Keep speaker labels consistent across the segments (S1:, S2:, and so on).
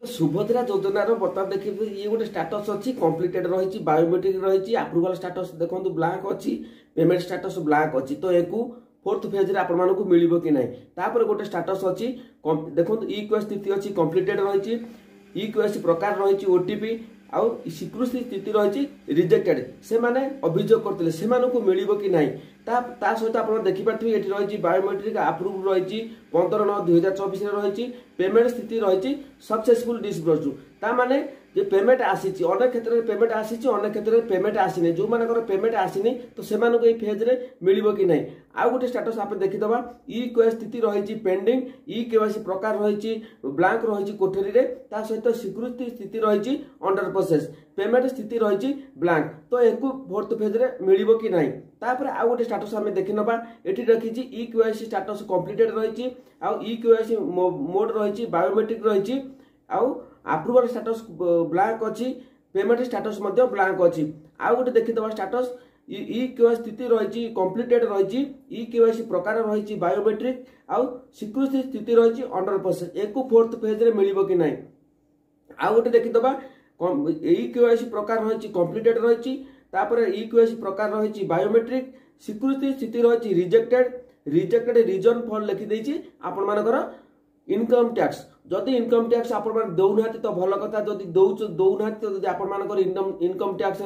S1: सुभद्रा योजनार बर्तमान देखिए ये गोटे स्टाटस अच्छी कम्प्लीटेड रही बायोमेट्रिक रही आप्रुवाल स्टाटस देखो ब्लांक अच्छी पेमेंट स्टाटस ब्लांक अच्छी तो एक फोर्थ फेज आपको मिल कि ना तापर गोटे स्टाटस अच्छी देखो इक्यूएस स्थिति अच्छी कम्प्लीटेड रही इक्यूएस प्रकार रही ओटीपी आउ स्वीकृति स्थिति रही रिजेक्टेड से माने अभियोग करते से मिल कि ना ता सहित आप देखिपारे ये रही बायोमेट्रिक आप्रुव रही 15/9/2024 रही पेमेंट स्थिति रही सक्सेसफुल डिस्बर्स ता माने जे पेमेंट आसी अनेक क्षेत्र में पेमेंट आसी अनेक क्षेत्र में पेमेंट आसीनी जो मानकर पेमेंट आसीनी तो से फेज रे मिल कि ना आउ गोटे स्टाटस आप देखीदबा ई केवाईसी स्थिति रही पेंडिंग ई केवाईसी प्रकार रही ब्लांक रही कोठरी रे ता सहित स्वीकृति स्थिति रही अंडर प्रोसेस पेमेंट स्थिति रही ब्लांक तो एक फोर्थ फेज रे मिल कि ना तापर आउ गोटे स्टाटस आम देखी नबा एटी रखी ई केवाईसी स्टाटस कम्प्लीटेड रही आउ ई केवाईसी मोड रही बायोमेट्रिक रही आउ अप्रूवल स्टाटस ब्लांक अच्छी पेमेंट स्टाटस ब्लांक अच्छी आउ गोटे देखीदबा स्टाटस ई केवाईसी स्थिति रही कम्प्लीटेड रही ई केवाईसी प्रकार रही बायोमेट्रिक आउ स्वीकृति स्थिति रही अंडर प्रोसेस एक फोर्थ फेज रे मिल कि ना आउ गोटे देखीदबा ई केवाईसी प्रकार रही कम्प्लीटेड रही ई केवाईसी प्रकार रही बायोमेट्रिक स्वीकृति स्थिति रही रिजेक्टेड रीजन फॉर लिखिदे आपण मानकर इनकम टैक्स जदि इनकम टैक्स आपण दौना तो भल कथा जदि दौना तो आपर इनकम टैक्स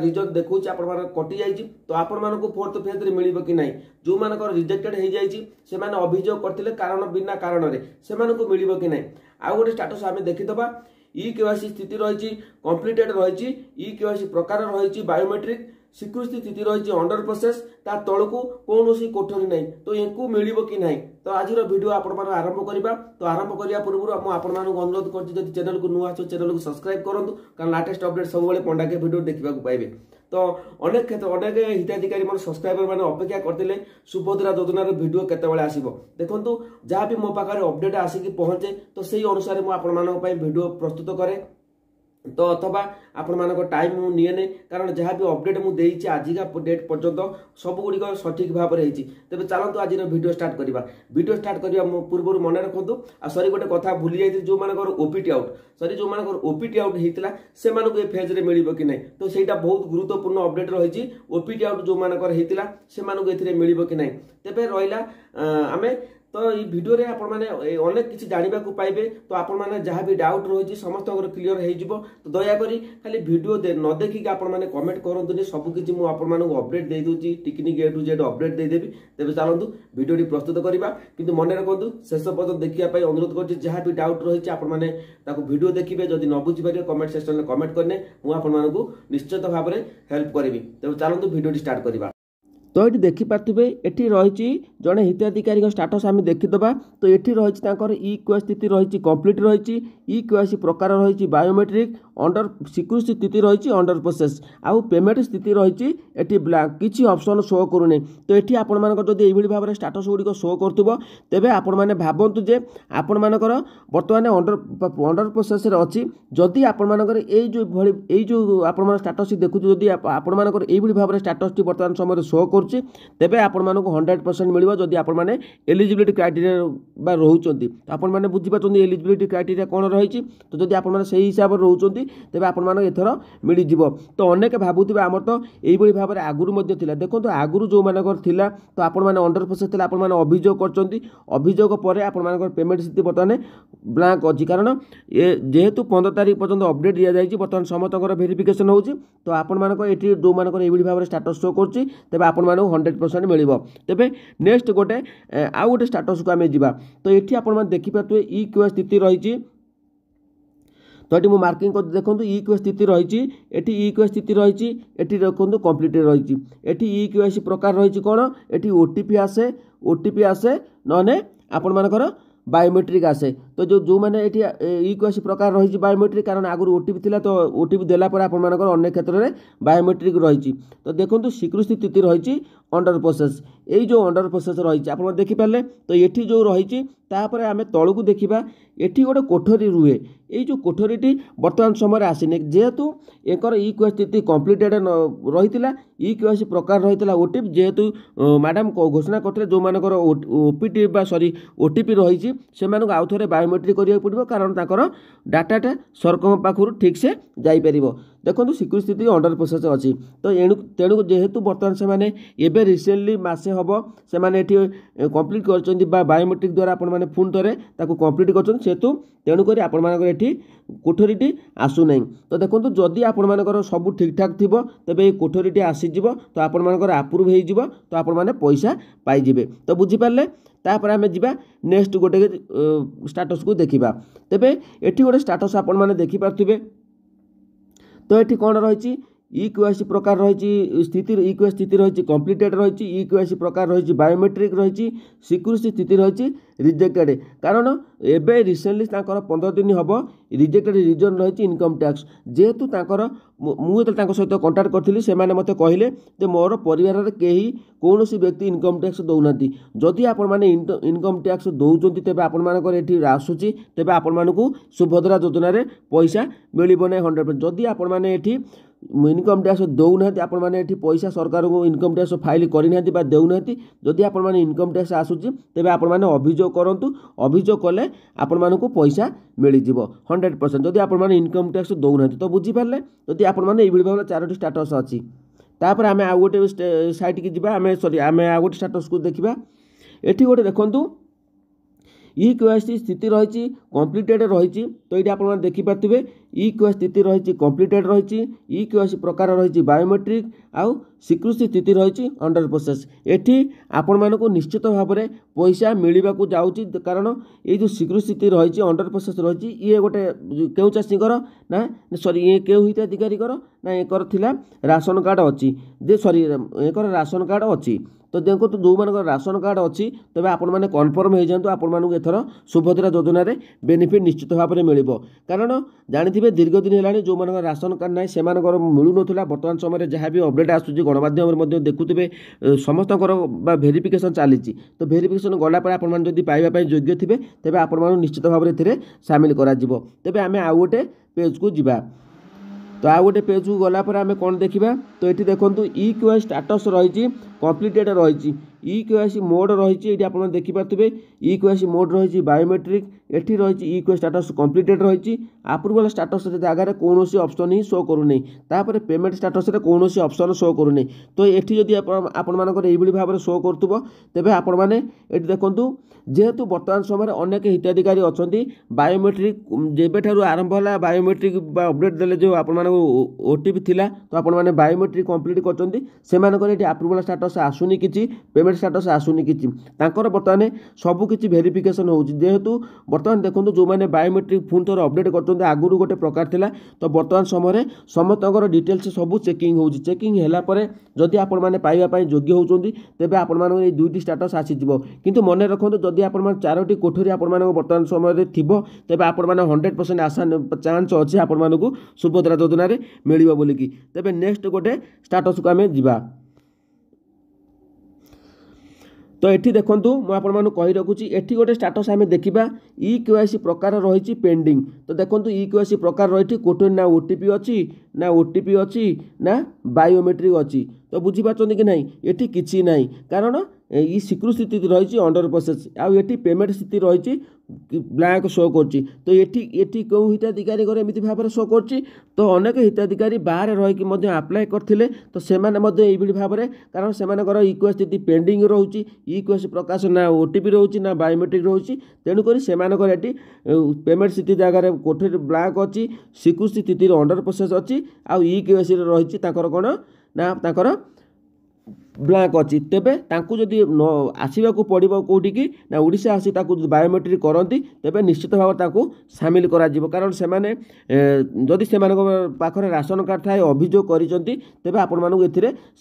S1: रिजन देखा आपण कटि जाइए तो आपण फोर्थ फेज रे मिल कि ना जो मानकर रिजेक्टेड हो जाए अभियोग करते कारण बिना कारण से मिल कि ना आउ गोटे स्टाटस आम देखीदबा ई केवाईसी स्थिति रही कम्प्लीटेड रही ई केवाईसी प्रकार रही बायोमेट्रिक स्वीकृति स्थिति रही अंडर प्रोसेस ता तलू कौन कोठरी ना तो इनको मिल कि ना तो आज वीडियो आपण आरंभ करवा तो आरंभ करने पूर्व मुझे अनुरोध कर चैनल को नुआ चैनल को सब्सक्राइब करूँ कारण लाटेस्ट अपडेट सब पंडाके वीडियो देखा पाइबे तो अनेक क्षेत्र अनेक हिताधिकारी मान सब्सक्राइबर मैंने अपेक्षा करते सुभद्रा योजनार वीडियो केतबेले आसीबो देखंतु जहाँ भी मो पाखे अपडेट आसिक पहुँचे तो सही अनुसार मुझे वीडियो प्रस्तुत करे तो अथवा आपण मान टाइम निए नहीं कारण जहाँ भी अपडेट मुझे आजिका डेट पर्यंत सबुगुड़िक सठिक भाव में तेज चलतु आज वीडियो स्टार्ट करवा वीडियो स्टार्ट करने पूर्व मन रखु सरी गोटे कथा भूली जाइए जो मान ओपीटी आउट सरी जो मान ओपीटी आउट होता से फेज रे मिल कि ना तो सहीटा बहुत गुरुत्वपूर्ण अपडेट रही ओपीटी आउट जो मानकर होता से मिल कि ना तेज रहा आम तो ये वीडियो रे आपण माने अनेक किसी जानिबा को पाइबे तो आपण माने जहाँ भी डाउट रही समस्त क्लियर हो जिवो तो दया करी खाली वीडियो न देखिक आपण माने कमेंट करंतुनी सब किछि मु आपण मानक अपडेट दे दूची technique A to Z update दे देबी तेबे चलंतु वीडियो टी प्रस्तुत करबा किंतु मन रखंतु शेष पर्यंत देखिया पई अनुरोध करछि जहाँ भी डाउट रही आपण माने ताको वीडियो देखिबे जदि न बुझि पारे कमेंट सेक्शन में कमेंट करने मु आपण मानकु निश्चित भाव में हेल्प करबी तेबे चलंतु वीडियो टी स्टार्ट करबा तो ये देखिपे ये रही जड़े हिताधिकारी स्टाटस आम देखीदबा तो ये रही ई केवाईसी स्थिति रही कम्प्लीट रही ई केवाईसी प्रकार रही बायोमेट्रिक अंडर स्वीकृति स्थिति रही अंडर प्रोसेस आउ पेमेंट स्थिति रही ये ब्लैंक किसी ऑप्शन शो करूनी तो ये आपण मानक जब ये भाव में स्टाटस गुड़िक शो कर तेबे आपण माने भावतु जे आपण मानकर बर्तमान अंडर प्रोसेस अच्छी जदि आपण मानकर ये जो आपण स्टाटस देखुछ जदि आपण मानकर ये भाव में स्टाटस बर्तमान समय शो तेबे आपण मानक 100% मिलिबो जदि आपण माने एलिजिबिलिटी क्राइटेरिया रोचंती आपण माने बुझी पाचंती एलिजिबिलिटी क्राइटेरिया कोन रही तो जदि आपण माने सही हिसाब रे रोचंती तेबे आपण माने एथर मिली जिवो तो अनेक भाबुथिबे हमर तो एई बळी भाव रे आगुरु मध्ये थिला देखो तो आगुरु जो मानकर थिला तो आपण माने अंडर प्रोसेस थिला आपण माने अभियोग करचंती अभियोग परे आपण मानकर पेमेंट स्थिति बर्तमान ब्लैंक अछि कारण ए जेहेतु 15 तारिख पर्यंत अपडेट दिया जायछि बर्तमान समतकर वेरिफिकेशन होछि तो आपण मानकर एठी जो मानकर एई बळी भाव रे स्टेटस शो करछि तेबे आपण 100% मिल तेबे नेक्स्ट गोटे आउ गोटे स्टाटस को आम जा तो ये आप देखिपे ई केवाईसी स्थिति रही तो ये मार्किंग कर देखो ई केवाईसी स्थिति रही ई केवाईसी स्थिति रही ये देखो कम्प्लीटेड रही ई केवाईसी प्रकार रही कौन ये ओटीपी आसे नने आपण मानकर बायोमेट्रिक आसे तो जो मैंने ये ई केवाईसी प्रकार रही बायोमेट्रिक कारण आगुरी ओटीपी थिला तो ओटीपी देला पर आपण मानकर अनेक क्षेत्र में बायोमेट्रिक रही तो देखो स्वीकृति स्थिति रही अंडर प्रोसेस এই जो अंडर प्रोसेस रही आप देखिपारे तो ये जो रही तापर आम तलू देखा एटी गोटे कोठरी रुहे ये जो कोठरी बर्तमान समय आसीनी जेहेतु एकर इक्यूएस स्थिति कम्प्लीटेड रही इक्यूएस प्रकार रही ओटीपी जेहेतु मैडम घोषणा करते जो मानकर ओपीटी सॉरी ओटीपी रही से आउ थे बायोमेट्रिक करा पड़ो कारण ताकर डाटाटा सरकार पाखु ठीक से जापर देखो सिक्योरिटी स्थिति अंडर प्रोसेस अच्छी तो तेणु जेहेतु बर्तमान से रिसेंटली मसे हम से कम्प्लीट कर बायोमेट्रिक द्वारा आपण पुणी थे कम्प्लीट करेतु तेणुक आपठी कोठरी आसूना तो देखो जदि आपर सब ठीक ठाक थी तेज ये कोठरी आसीज तो आपर आप्रुव हो तो आपने पैसा पाइबे तो बुझीपारे तापर आम जा नेक्स्ट गोटे स्टाटस को देखा तेरे ये गोटे स्टाटस आपने देखिपे तो ये कौन रही इक्यूएस प्रकार रही स्थिति इक्यूएस स्थिति रही कम्प्लीटेड रही इक्यूएस प्रकार रही बायोमेट्रिक रही सिक्यूरिटी स्थिति रही रिजेक्टेड कारण एबे रिसेंटली 15 दिन हम रिजेक्टेड रिजन रही इनकम टैक्स जेहेतु मुझे सहित कंटाक्ट करी से मत कहले तो मोर परिवार कहीं कौन व्यक्ति इनकम टैक्स दौना जदि आपण इनकम टैक्स दौरान तेज आपर आसूसी तेज आपण सुभद्रा योजन पैसा मिलना ना 100% जदि आपण इनकम टैक्स दौना आपने पैसा सरकार को इनकम टैक्स फाइल करना देना जदि आपण इनकम टैक्स आसूसी तेज आपने अभियोग करूँ अभियोग कले आपण को पैसा मिल जाव 100% जदि आपण इनकम टैक्स दौना तो बुझीपारे जदि आपने ये भाव 4टी स्टाटस अच्छी तापर आम आउ गोटे साइट की जावा आम सॉरी आम आउ गोटे स्टाटस को देखा ये गोटे देखूँ इक्यूएस स्थिति रही कम्प्लीटेड रही तो ये आप देखिपे इक्यूएस स्थिति रही कम्प्लीटेड रही इक्यूएस प्रकार रही बायोमेट्रिक आउ सिक्यूरिटी स्थिति रही अंडर प्रोसेस एटी आपण मानक निश्चित भाव में पैसा मिलवा जाऊँगी कारण ये जो सिक्यूरिटी स्थिति रही अंडर प्रोसेस रही ये गोटे क्यों चाषीकर ना सॉरी ये क्यों हिताधिकारी ना एक राशन कार्ड अच्छी जे सॉरी एक राशन कार्ड अच्छी तो देखो तो जो मान राशन कार्ड अच्छी तेज आपण मैंने कन्फर्म हो जातु आपण एथर सुभद्रा योजन बेनिफिट निश्चित भाव में मिल कारण जानी दीर्घ दिन है जो मान राशन कार्ड ना से मिलू ना बर्तमान समय जहाँ भी अपडेट आसूँ गणमाध्यम देखुए समस्त भेरिफिकेशन चली तो भेरिफिकेशन गलापर आपड़ी पाइबा योग्य थे तेज आपण निश्चित भाव में सामिल कर आम आउ गोटे पेज को जीवा तो आउ गोटे पेज को गलापर आम कौन देखा तो ये देखो इक्यूएस स्टाटस रही कम्प्लीटेड रही इक्यूएस मोड रही आप देखिपे इक्यूएस मोड रही बायोमेट्रिक एटी रही इक्यूएस स्टाटस कम्प्लीटेड रही अप्रूवल स्टाटस जगह कौन ऑप्शन ही शो करूनी तापर पेमेंट स्टाटस कौन ऑप्शन शो करूनी तो ये जदि आपण ये भाव में शो करुव तेज आपण मैंने देखूँ जेहेतु बर्तमान समय अनेक हिताधिकारी अच्छा बायोमेट्रिक जेबे आरंभ है बायोमेट्रिक अपडेट देले जो आपण ओटीपी थिला तो आपण मैंने बायोमेट्रिक कंप्लीट कर अप्रूवल स्टाटस आसुनी किसी पेमेंट स्टाटस आसुनी किसी बर्तमान सबकि भेरिफिकेशन हो जेहेतु बर्तमान देखो जो मैंने बायोमेट्रिक पुणी थोड़ा अपडेट कर आगुरी गोटे प्रकार थिला तो बर्तमान समय समस्त डिटेल्स सब चेकिंग हो चेकिंग है जदि आपण मैंने पाइबापी योग्य होती तेज आपण ये दुईटी स्टाटस आसीज किंतु मन रखु जदि आप 4टी कोठरी आपण बर्तमान समय थी तेज आपण 100% आशा चांस अच्छे आपण को सुभद्रा योजन मिल बोलिकी तेज नेक्स्ट गोटे स्टाटस को आम जा तो ये देखूँ मुझे कही रखुची एटी गोटे स्टाटस आम देखा इक्यूएस प्रकार रही पेंडिंग तो देखो इक्यूएस प्रकार रही कोठरी ना ओटीपी अच्छी ना बायोमेट्रिक अच्छी तो बुझीपार कि नहीं ये किसी ना कारण ये सिक्यूरिटी स्थिति रही अंडर प्रोसेस आउ ये पेमेंट स्थिति रही ब्लैंक शो कर कौ हिताधिकारी एमती भाव में शो कर तो अनेक हिताधिकारी बाहर रही आप्लाय करते तो से भाव में कारण से इक्यूएस स्थिति पेंडिंग रोचे इक्यूएस प्रकाश ना ओटीपी रोचे ना बायोमेट्रिक रोचे तेणुक से पेमेंट स्थिति जगह कोठरी ब्लैंक अच्छी सिक्यूरिटी स्थिति अंडर प्रोसेस अच्छी आउ इक्यूएस रही कौन ना ब्लैंक अच्छी तेबे तांकु जदि आसवा पड़ो कौटी कि ना ओडिशा आसी बायोमेट्रिक करती तेबे निश्चित भाव ताकू सामिल करा कारण से जदि से पाखरे राशन कार्ड थाए अभियोग कर तेबे आपण मानू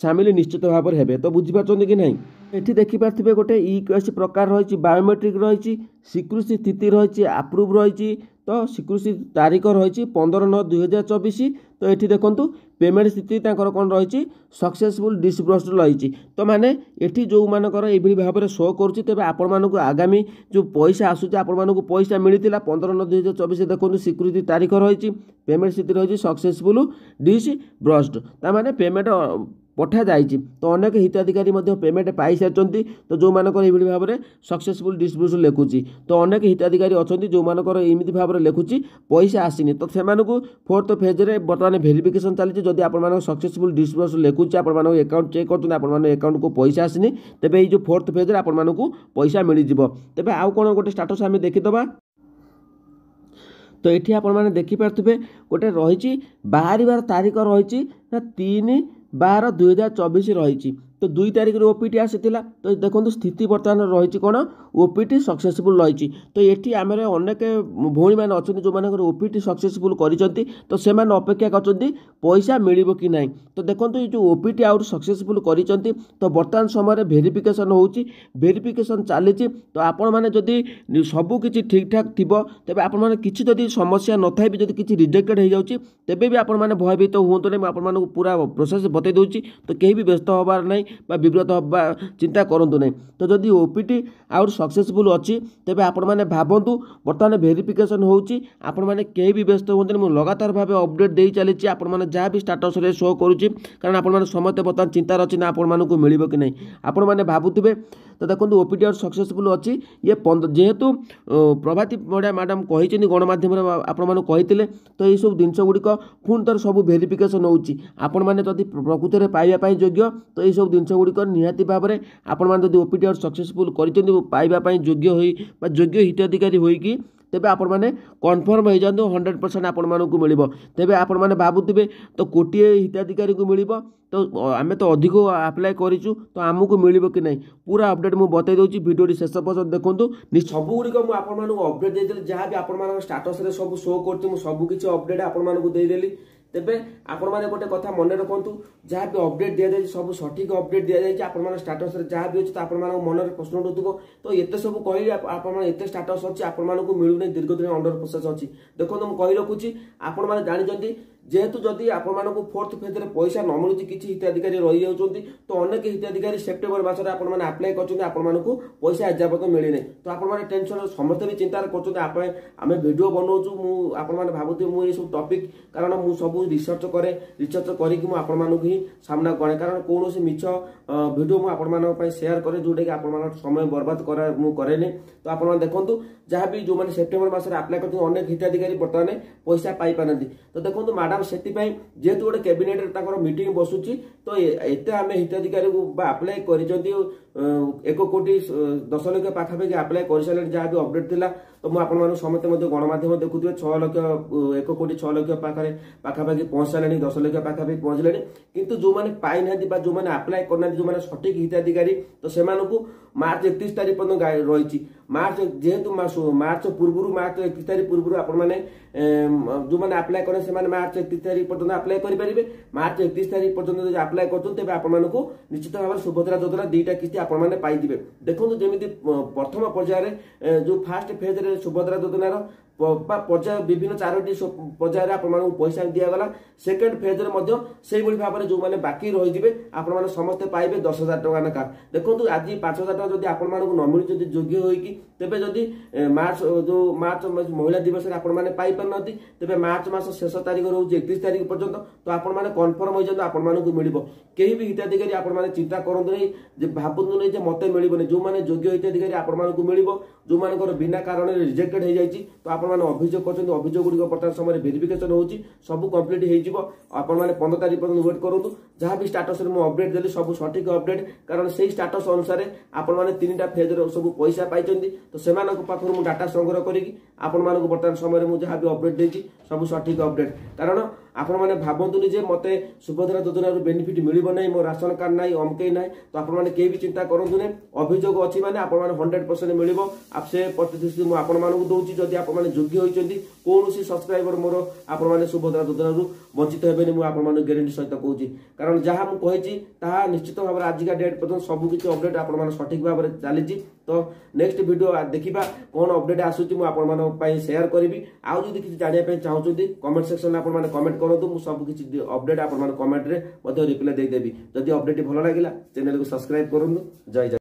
S1: सामिल निश्चित भाव में हेबे तो बुझीपार कि नहीं। एठी देखिपारे गोटे इक्यूएस प्रकार रही बायोमेट्रिक रही स्वीकृति स्थिति रही आप्रुव रही तो स्वीकृति तारीख रही 15/9/2024 तो ये देखूँ पेमेंट स्थिति कौन रही सक्सेसफुल डिसबर्स्ड रही तो माने एठी जो मानकर ये भाव में शो करुँच तेज आपण आगामी जो पैसा आसूँ आपण पैसा मिलता 15/9/2024 देखो स्वीकृति तारीख रही पेमेंट स्थिति रही सक्सेसफुल डिसबर्स्ड ताने पेमेंट पठा जाइए तो अनेक हिताधिकारी पेमेंट पाई सारी तो जो मानकर ये भाव में सक्सेसफुल डिस्ट्रीब्यूशन लिखुची तो अनेक हिताधिकारी अच्छा जो मानकर एमती भाव में लिखुची पैसा आसनी तो से 4th फेज में बर्तमान भेरिफिकेशन चली जदि आप सक्सेसफुल डिस्ट्रीब्यूशन लिखुची आपको अकाउंट चेक कर अकाउंट को पैसा आसनी तेरे ये 4th फेज में आपको पैसा मिल जाव तेज आउ कौन गोटे स्टाटस आम देखीदबा तो ये आपने देखिपे गोटे रही बाहर तारीख रही 3/12/2024 रही तो 2 तारीख ओपीटी आसाला तो देखो स्थिति बर्तमान रही कौन ओपीटी सक्सेसफुल रही तो ये आम अनेक भौणी मैंने अच्छा जो मान ओपीटी सक्सेसफुल कर तो से अपेक्षा कर पैसा मिल कि ना तो देखो ये जो ओपीटी आउट सक्सेसफुल कर तो बर्तमान समय भेरिफिकेशन होची भेरिफिकेशन चली तो आपण मैंने जदि सबकि ठीक ठाक थी तेज आपण किसी जदि समस्या न था भी किसी रिजेक्टेड हो जाऊँगी तेबे भी आपण मैंने भयभीत हूँ नहीं आपको पूरा प्रोसेस बतई दूसरी तो कहीं भी व्यस्त हबार नहीं विब्रत हवा चिंता करूँ नहीं तो जदि ओपीटी आउट सक्सेसफुल अच्छी तेज आपण मैंने भावतु बर्तमान भेरिफिकेशन होची आपण मैंने कहीं भी व्यस्त हूँ मुझे लगातार भाव अपडेट दे चली आपण मैंने जहाँ भी स्टाटस रे शो करुँची कारण आपण मैंने समस्त बर्तमान चिंतार अच्छी ना आपण को मिल कि नहीं आपण मैंने भावुवे तो देखो ओपीटी आउट सक्सेसफुल अच्छी ये जेहेतु प्रभाती बड़ा मैडम कही गणमाध्यम आपण कही तो ये सब जिनस गुड़िक पुणी थर सब भेरिफिकेशन होची आपण मैंने जदि प्रकृत में पाइबा योग्य तो ये सब जिनस गुड़िक निहाती भाव में आपण मैंने जदि ओपीटी आउट सक्सेसफुल कर योग्य हो योग्य हिताधिकारी होइकी तेबे आपण माने कन्फर्म हो जातु 100% आपण मानकु मिलिबो तेबे आपण माने भाबुतिबे तो कोटिए हिताधिकारी को मिलिबो तो आमे तो अधिक अप्लाई करिचु तो आमको मिलिबो कि नहीं पूरा अपडेट मु बतै दोची वीडियो शेष पर्यंत देखंतु सब गुडी को मु आपण मानकु अपडेट दे देली जहां भी आपण मानक स्टेटस रे सब शो करती मु सब किछि अपडेट आपण मानकु दे देली तेबे आपण माने गोटे कथा मन रखु जहाँ भी अपडेट दि जाए सब सठिक अपडेट दि जाए आपण स्टाटस जहाँ भी अच्छे तो आपण मन में प्रश्न उठुव तो ये सब कहली आपत स्टाटस अच्छी आपण को मिलूनी दीर्घ दिन अंडर प्रोसेस अच्छी देखो मुझे कही रखुची आपण मैंने जानते जेहेतु जदि आपण 4th फेज में पैसा न मिलूँ किसी हिताधिकारी रही जाऊँगी तो अनेक हिताधिकारी सेप्टेम्बर मसरे आपण आप्लाय कर पैसा एजावत मिलने तो आपण टेंशन समस्त भी चिंता करमें वीडियो बनाऊँ मुझे भावुथे मुझे सब टपिक कारण मुझे सब रिसर्च करे रिसर्च करके ही सामना करे कारण कौन मिछ वीडियो मुझे सेयार करे जोटा कि आपण समय बर्बाद करे तो आप देखूँ जहाँ भी जो मैंने सेप्टेम्बर मसरे आप्लाय कर अनेक हिताधिकारी बर्तमान पैसा पाई पारती तो देखो मैडम से जेहेतु गोटे कैबिनेट मीटिंग बसुची तो एत आम हिताधिकारी आप्लाय कर 1 कोटी 10 लाख पाखापाखि आप्लाय कर सारे जहाँ भी अपडेट थिला तो मुझे समस्त गणमाध्यम देखुए 6 लाख 1 कोटी 6 लाख पाखापाखि पहुंच सारे 10 लाख पाखापाखि पहुंचले किंतु जो मैंने पाई ना जो मैंने आप्लाय करना जो मैंने सठिक हिताधिकारी तो से मार्च 31 तारीख पर्यटन रही मार्च जेहेतु मार्च पूर्व मार्च 31 तारीख पूर्व आपने जो मैंने आप्लाय करें से मार्च 31 तारीख पर्यटन आप्लाय करेंगे मार्च 31 तारीख पर्यटन आप्लाय कर आपको निश्चित भाव में सुभद्रा योजना 2टा किस्ती आपने पाइबे देखो जमी प्रथम पर्यायर जो फास्ट फेज रे सुभद्रा योजनार पर्याय विभिन्न 4टी पर्यायर आपको पैसा दिगला सेकेंड फेज में भाव में जो मैंने बाकी रही आपण समस्ते पाइबे 10,000 टका लेखा देखो आज 5,000 टका जब आपण न मिलू जब योग्य होगी तेबे जदि मार्च महिला दिवस में आपण मैंने पाई पार तेबे मार्च मास शेष तारीख रोज 31 तारीख पर्यंत तो आपण मैंने कन्फर्म हो जाए आपण को मिल कहीं भी हिताधिकारी आपण मैंने चिंता करते नहीं भावतु नहीं मत मिलनी जो मैंने योग्य हिताधिकारी आपण को मिल जो मान बिना कारण रिजेक्टेड हो जाए तो आप अभियोग कर अभियोग गुड़िक बर्तमान समय भेरिफिकेशन हो सब कम्प्लीट हो 15 तारीख पर्यटन वेट करूँ जहाँ भी स्टाटस में अपडेट देली सब सठिक अपडेट कारण से स्टाटस अनुसार आपण 3टा फेज सब पैसा पाई तो से पाखर डाटा संग्रह करी आपण बर्तमान समय मुझे जहाँ भी अपडेट देती सब सठिक अपडेट कारण आपण मैंने भावतुनि जे मते सुभद्रा योजना बेनिफिट मिलिबो नहीं मो राशन कार्ड नहीं अमके नहीं तो आपण मैंने कहीं भी चिंता करंतु नहीं अभियोग अच्छी माने आपण मैंने 100% मिलिबो आप से प्रतिश्रुति मु आपण मानकु दउची जदि आपण मैंने ଯୋଗ୍ୟ होइचंदी कोनोसी सब्सक्राइबर मोर आपण माने सुभद्रा योजना रु वंचित हेबेनी मु आपण माने ग्यारंटी सहित कहूची कारण जहां मु कहिची ताहा निश्चित भाव आज का डेट पर्यंत सब किछि अपडेट आपण माने सठिक भाव रे चलीची तो नेक्स्ट वीडियो देखिबा कोन अपडेट आसुची मु आपण माने पई शेयर करबी आउ जदि किछि जानिया पई चाहउचंदी कमेंट सेक्शन आपण माने कमेंट करंतु मु सब किछि अपडेट आपण माने कमेंट रे मध्ये रिप्लाई दे देबी जदि अपडेट भलो लागिला चैनल को सब्सक्राइब करंतु जय जय।